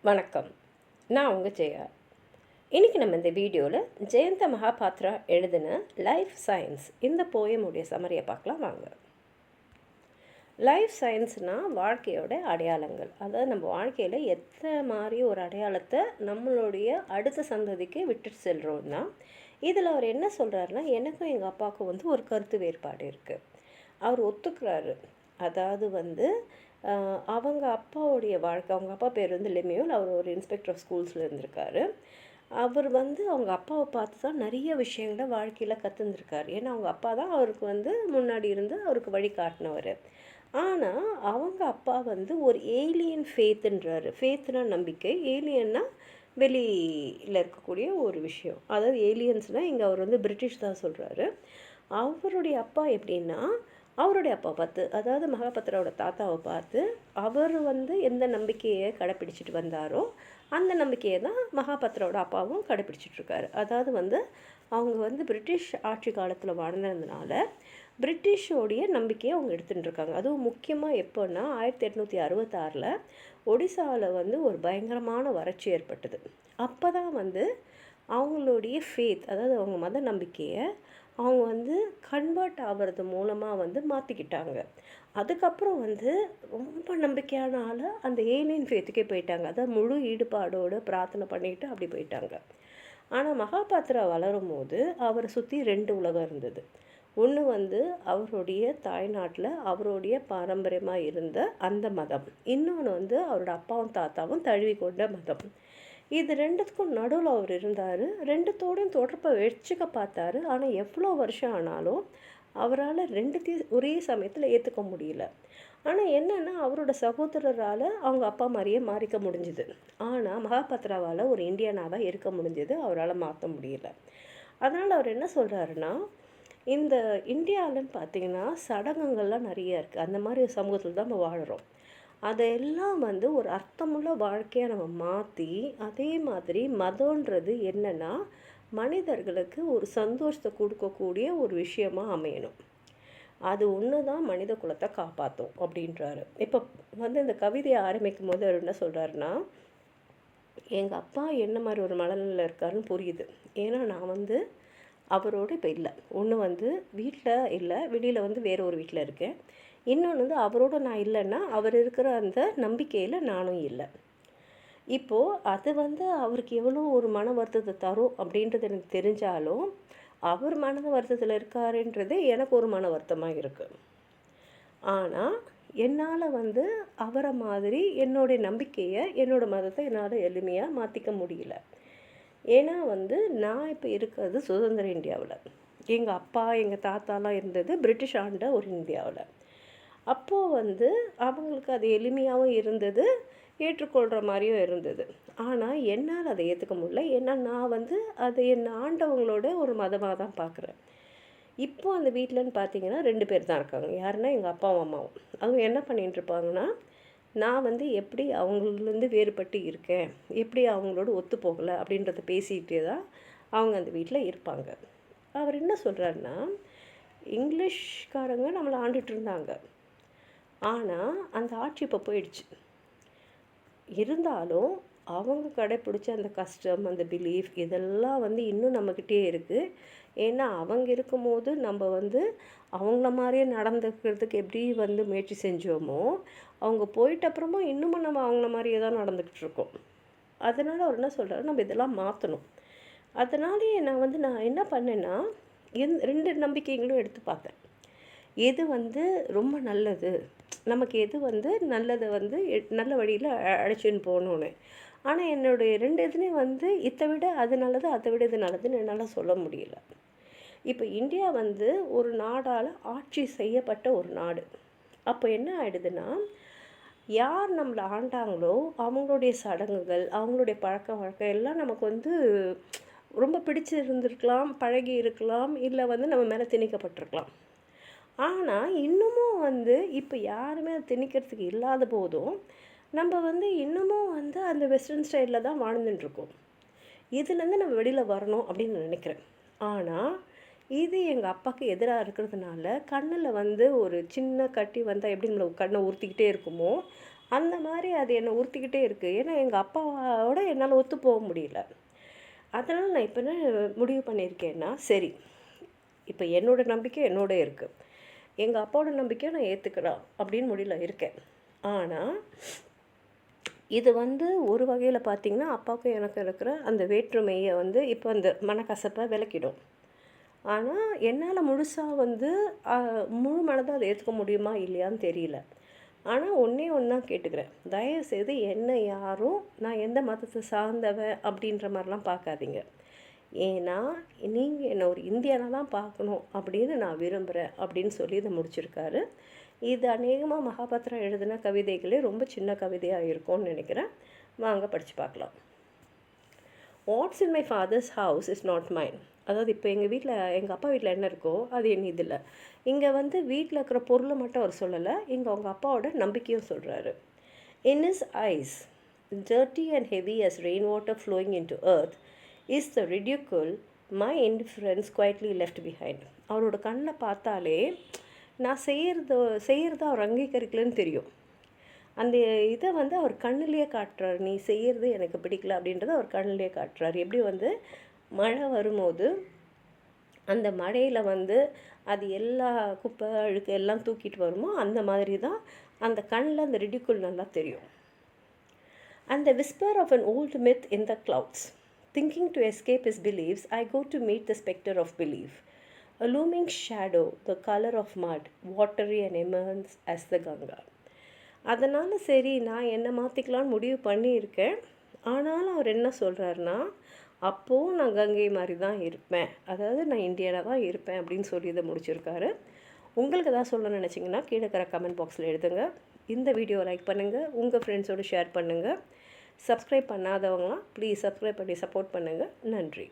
வணக்கம். நான் உங்கள் ஜெயா. இன்றைக்கி நம்ம இந்த வீடியோவில் ஜெயந்த மகாபாத்ரா எழுதின லைஃப் சயின்ஸ் இந்த போயமுடைய சமரியை பார்க்கலாம் வாங்க. லைஃப் சயின்ஸ்னால் வாழ்க்கையோட அடையாளங்கள். அதாவது நம்ம வாழ்க்கையில் எத்தனை மாதிரி ஒரு அடையாளத்தை நம்மளுடைய அடுத்த சந்ததிக்கு விட்டுட்டு செல்கிறோன்னா, இதில் அவர் என்ன சொல்கிறாருன்னா, எனக்கும் எங்கள் அப்பாவுக்கும் ஒரு கருத்து வேறுபாடு இருக்குது. அவர் ஒத்துக்கிறாரு. அதாவது அவங்க அப்பாவுடைய வாழ்க்கை, அவங்க அப்பா பேர் லெமியூல். அவர் ஒரு இன்ஸ்பெக்டர் ஆஃப் ஸ்கூல்ஸில் இருந்திருக்காரு. அவர் அவங்க அப்பாவை பார்த்து தான் நிறைய விஷயங்களை வாழ்க்கையில் கற்றுந்துருக்காரு. ஏன்னா அவங்க அப்பா தான் அவருக்கு முன்னாடி இருந்து அவருக்கு வழி காட்டினவர். ஆனால் அவங்க அப்பா ஒரு ஏலியன் ஃபேத்துன்றாரு. ஃபேத்துனா நம்பிக்கை, ஏலியன்னா வெளியில் இருக்கக்கூடிய ஒரு விஷயம். அதாவது ஏலியன்ஸ்னால் இங்கே அவர் பிரிட்டிஷ் தான் சொல்கிறாரு. அவருடைய அப்பா எப்படின்னா, அவருடைய அப்பா பார்த்து, அதாவது மகாபாத்ராவோட தாத்தாவை பார்த்து அவர் எந்த நம்பிக்கையை கடைப்பிடிச்சிட்டு வந்தாரோ அந்த நம்பிக்கையை தான் மகாபாத்ராவோட அப்பாவும் கடைப்பிடிச்சிட்ருக்காரு. அதாவது அவங்க பிரிட்டிஷ் ஆட்சி காலத்தில் வாழ்ந்ததுனால பிரிட்டிஷோடைய நம்பிக்கையை அவங்க எடுத்துகிட்டுருக்காங்க. அதுவும் முக்கியமாக எப்போன்னா 1866 ஒடிசாவில் ஒரு பயங்கரமான வறட்சி ஏற்பட்டது. அப்போ தான் அவங்களுடைய ஃபேத், அதாவது அவங்க மத நம்பிக்கையை அவங்க கன்வெர்ட் ஆகிறது மூலமாக மாற்றிக்கிட்டாங்க. அதுக்கப்புறம் ரொம்ப நம்பிக்கையான ஆள் அந்த ஏலியன் ஃபேத்துக்கே போயிட்டாங்க. அதாவது முழு ஈடுபாடோடு பிரார்த்தனை பண்ணிக்கிட்டு அப்படி போயிட்டாங்க. ஆனால் மகாபாத்ரா வளரும் போது அவரை சுற்றி 2 உலகம் இருந்தது. ஒன்று அவருடைய தாய்நாட்டில் அவருடைய பாரம்பரியமாக இருந்த அந்த மதம், இன்னொன்று அவரோட அப்பாவும் தாத்தாவும் தழுவி கொண்ட மதம். இது 2த்துக்கும் நடுவில் அவர் இருந்தார். 2தோடையும் தொடர்பை வச்சுக்க பார்த்தாரு. ஆனால் எவ்வளோ வருஷம் ஆனாலும் அவரால் 2த்தையும் ஒரே சமயத்தில் ஏற்றுக்க முடியல. ஆனால் என்னென்னா, அவரோட சகோதரரால் அவங்க அப்பா மாதிரியே மாறிக்க முடிஞ்சுது. ஆனால் மகாபாத்ராவால் ஒரு இந்தியனாவாக இருக்க முடிஞ்சது, அவரால் மாற்ற முடியல. அதனால் அவர் என்ன சொல்கிறாருன்னா, இந்த இந்தியாவில்னு பார்த்திங்கன்னா சடங்குகள்லாம் நிறைய இருக்குது. அந்த மாதிரி சமூகத்தில் தான் நம்ம வாழ்கிறோம். அதெல்லாம் ஒரு அர்த்தமுள்ள வாழ்க்கையாக நம்ம மாற்றி, அதே மாதிரி மதன்றது என்னென்னா மனிதர்களுக்கு ஒரு சந்தோஷத்தை கொடுக்கக்கூடிய ஒரு விஷயமாக அமையணும். அது ஒன்று தான் மனித குலத்தை காப்பாற்றும் அப்படின்றாரு. இப்போ இந்த கவிதையை ஆரம்பிக்கும் போது அவர் என்ன சொல்கிறாருன்னா, எங்கள் அப்பா என்ன மாதிரி ஒரு மனநிலையில் இருக்காருன்னு புரியுது. ஏன்னா நான் அவரோடு இப்போ இல்லை. ஒன்று வீட்டில் இல்லை, வெளியில் வேறு ஒரு வீட்டில் இருக்கேன். இன்னொன்று அவரோட நான் இல்லைன்னா அவர் இருக்கிற அந்த நம்பிக்கையில் நானும் இல்லை. இப்போது அது அவருக்கு எவ்வளோ ஒரு மன வருத்தத்தை தரும் அப்படின்றது எனக்கு தெரிஞ்சாலும், அவர் மன வருத்தத்தில் இருக்காருன்றது எனக்கு ஒரு மன வருத்தமாக இருக்குது. ஆனால் என்னால் அவரை மாதிரி என்னுடைய நம்பிக்கையை, என்னோடய மதத்தை என்னால் எளிமையாக மாற்றிக்க முடியல. ஏன்னா நான் இப்போ இருக்கிறது சுதந்திர இந்தியாவில். எங்கள் அப்பா எங்கள் தாத்தாலாம் இருந்தது பிரிட்டிஷ் ஆண்ட ஒரு இந்தியாவில். அப்போது அவங்களுக்கு அது எளிமையாகவும் இருந்தது, ஏற்றுக்கொள்கிற மாதிரியும் இருந்தது. ஆனால் என்னால் அதை ஏற்றுக்க முடியல. ஏன்னா நான் அதை என் ஆண்டவங்களோட ஒரு மதமாக தான் பார்க்குறேன். இப்போது அந்த வீட்டிலன்னு பார்த்தீங்கன்னா 2 பேர் தான் இருக்காங்க. யாருன்னா எங்கள் அப்பாவும் அம்மாவும். அவங்க என்ன பண்ணிகிட்டு இருப்பாங்கன்னா, நான் எப்படி அவங்கலேருந்து வேறுபட்டு இருக்கேன், எப்படி அவங்களோட ஒத்து போகலை அப்படின்றத பேசிக்கிட்டே தான் அவங்க அந்த வீட்டில் இருப்பாங்க. அவர் என்ன சொல்கிறாருன்னா, இங்கிலீஷ்காரங்க நம்மளை ஆண்டுட்டு இருந்தாங்க. ஆனால் அந்த ஆட்சி இப்போ போயிடுச்சு. இருந்தாலும் அவங்க கடைப்பிடிச்ச அந்த கஸ்டம், அந்த பிலீஃப் இதெல்லாம் இன்னும் நம்மக்கிட்டே இருக்குது. ஏன்னா அவங்க இருக்கும்போது நம்ம அவங்கள மாதிரியே நடந்துக்கிறதுக்கு எப்படி முயற்சி செஞ்சோமோ, அவங்க போயிட்ட அப்புறமா இன்னமும் நம்ம அவங்கள மாதிரியே தான் நடந்துக்கிட்டு இருக்கோம். அதனால் அவர் என்ன சொல்கிறாரு, நம்ம இதெல்லாம் மாற்றணும். அதனாலேயே நான் என்ன பண்ணேன்னா, 2 நம்பிக்கைகளும் எடுத்து பார்த்தேன். எது ரொம்ப நல்லது, நமக்கு எது நல்லதை நல்ல வழியில் அழைச்சின்னு போகணுன்னு. ஆனால் என்னுடைய 2 இதுலேயும் இதை விட அது நல்லது, அதை விட இது நல்லதுன்னு என்னால் சொல்ல முடியல. இப்போ இந்தியா ஒரு நாடால் ஆட்சி செய்யப்பட்ட ஒரு நாடு. அப்போ என்ன ஆகிடுதுன்னா, யார் நம்மளை ஆண்டாங்களோ அவங்களுடைய சடங்குகள், அவங்களுடைய பழக்க வழக்கம் எல்லாம் நமக்கு ரொம்ப பிடிச்சி இருந்திருக்கலாம், பழகி இருக்கலாம், இல்லை நம்ம மேலே திணிக்கப்பட்டிருக்கலாம். ஆனால் இன்னமும் இப்போ யாருமே அதை திணிக்கிறதுக்கு இல்லாத போதும் நம்ம இன்னமும் அந்த வெஸ்டர்ன் ஸ்டைலில் தான் வாழ்ந்துட்டுருக்கோம். இதுலேருந்து நம்ம வெளியில் வரணும் அப்படின்னு நினைக்கிறேன். ஆனால் இது எங்கள் அப்பாவுக்கு எதிராக இருக்கிறதுனால கண்ணில் ஒரு சின்ன கட்டி வந்தால் எப்படி நம்மளை கண்ணை உறுத்திக்கிட்டே இருக்குமோ அந்த மாதிரி அது என்னை உறுத்திக்கிட்டே இருக்குது. ஏன்னா எங்கள் அப்பாவோட என்னால் ஒத்து போக முடியல. அதனால் நான் இப்போ என்ன முடிவு பண்ணியிருக்கேன்னா, சரி இப்போ என்னோடய நம்பிக்கை என்னோட இருக்குது, எங்கள் அப்பாவோட நம்பிக்கையை நான் ஏற்றுக்கிறேன் அப்படின்னு முடிவில் இருக்கேன். ஆனால் இது ஒரு வகையில் பார்த்திங்கன்னா அப்பாவுக்கும் எனக்கு இருக்கிற அந்த வேற்றுமையை இப்போ அந்த மனக்கசப்பை விளக்கிடும். ஆனால் என்னால் முழுசாக முழு மனதாக அதை ஏற்றுக்க முடியுமா இல்லையான்னு தெரியல. ஆனால் ஒன்றே ஒன்று தான் கேட்டுக்கிறேன், தயவுசெய்து என்னை யாரும் நான் எந்த மதத்தை சார்ந்தவன் அப்படின்ற மாதிரிலாம் பார்க்காதீங்க. ஏன்னா நீங்கள் என்னை ஒரு இந்தியனாக தான் பார்க்கணும் அப்படின்னு நான் விரும்புகிறேன் அப்படின்னு சொல்லி இதை முடிச்சிருக்காரு. இது அநேகமாக மகாபாத்திரம் எழுதின கவிதைகளே ரொம்ப சின்ன கவிதையாக இருக்கும்னு நினைக்கிறேன். வாங்க படித்து பார்க்கலாம். What's in my father's house is not mine. அதாவது இப்போ எங்கள் வீட்டில் எங்கள் அப்பா வீட்டில் என்ன இருக்கோ அது என் இதில். இங்கே வீட்டில் இருக்கிற பொருளை மட்டும் அவர் சொல்லலை, இங்கே அவங்க அப்பாவோட நம்பிக்கையும் சொல்கிறாரு. In his eyes dirty and heavy as rainwater flowing into earth is the ridicule my indifference quietly left behind. அவரோட கண்ணில் பார்த்தாலே நான் செய்கிறத அவர் அங்கீகரிக்கலன்னு தெரியும். அந்த இதை அவர் கண்ணிலேயே காட்டுறார். நீ செய்கிறது எனக்கு பிடிக்கல அப்படின்றத அவர் கண்ணிலேயே காட்டுறார். எப்படி மழை வரும்போது அந்த மழையில் அது எல்லா குப்பை அழுக்கு எல்லாம் தூக்கிட்டு வருமோ அந்த மாதிரி தான் அந்த கண்ணில் அந்த ரிடிக்குல் நல்லா தெரியும். And the whisper of an old myth in the clouds. Thinking to escape his beliefs, I go to meet the spectre of belief. A looming shadow, the color of mud, watery and immense as the Ganga. அதனால் சரி நான் என்னை மாற்றிக்கலான்னு முடிவு பண்ணியிருக்கேன். ஆனாலும் அவர் என்ன சொல்கிறாருன்னா, அப்போது நான் கங்கை மாதிரி தான் இருப்பேன், அதாவது நான் இந்தியனாக தான் இருப்பேன் அப்படின்னு சொல்லி இதை முடிச்சிருக்காரு. உங்களுக்கு எதாவது சொல்ல நினச்சிங்கன்னா கீழே இருக்கிற கமெண்ட் பாக்ஸில் எழுதுங்க. இந்த வீடியோவை லைக் பண்ணுங்கள், உங்கள் ஃப்ரெண்ட்ஸோடு ஷேர் பண்ணுங்கள். சப்ஸ்கிரைப் பண்ணாதவங்களாம் ப்ளீஸ் சப்ஸ்கிரைப் பண்ணி சப்போர்ட் பண்ணுங்கள். நன்றி.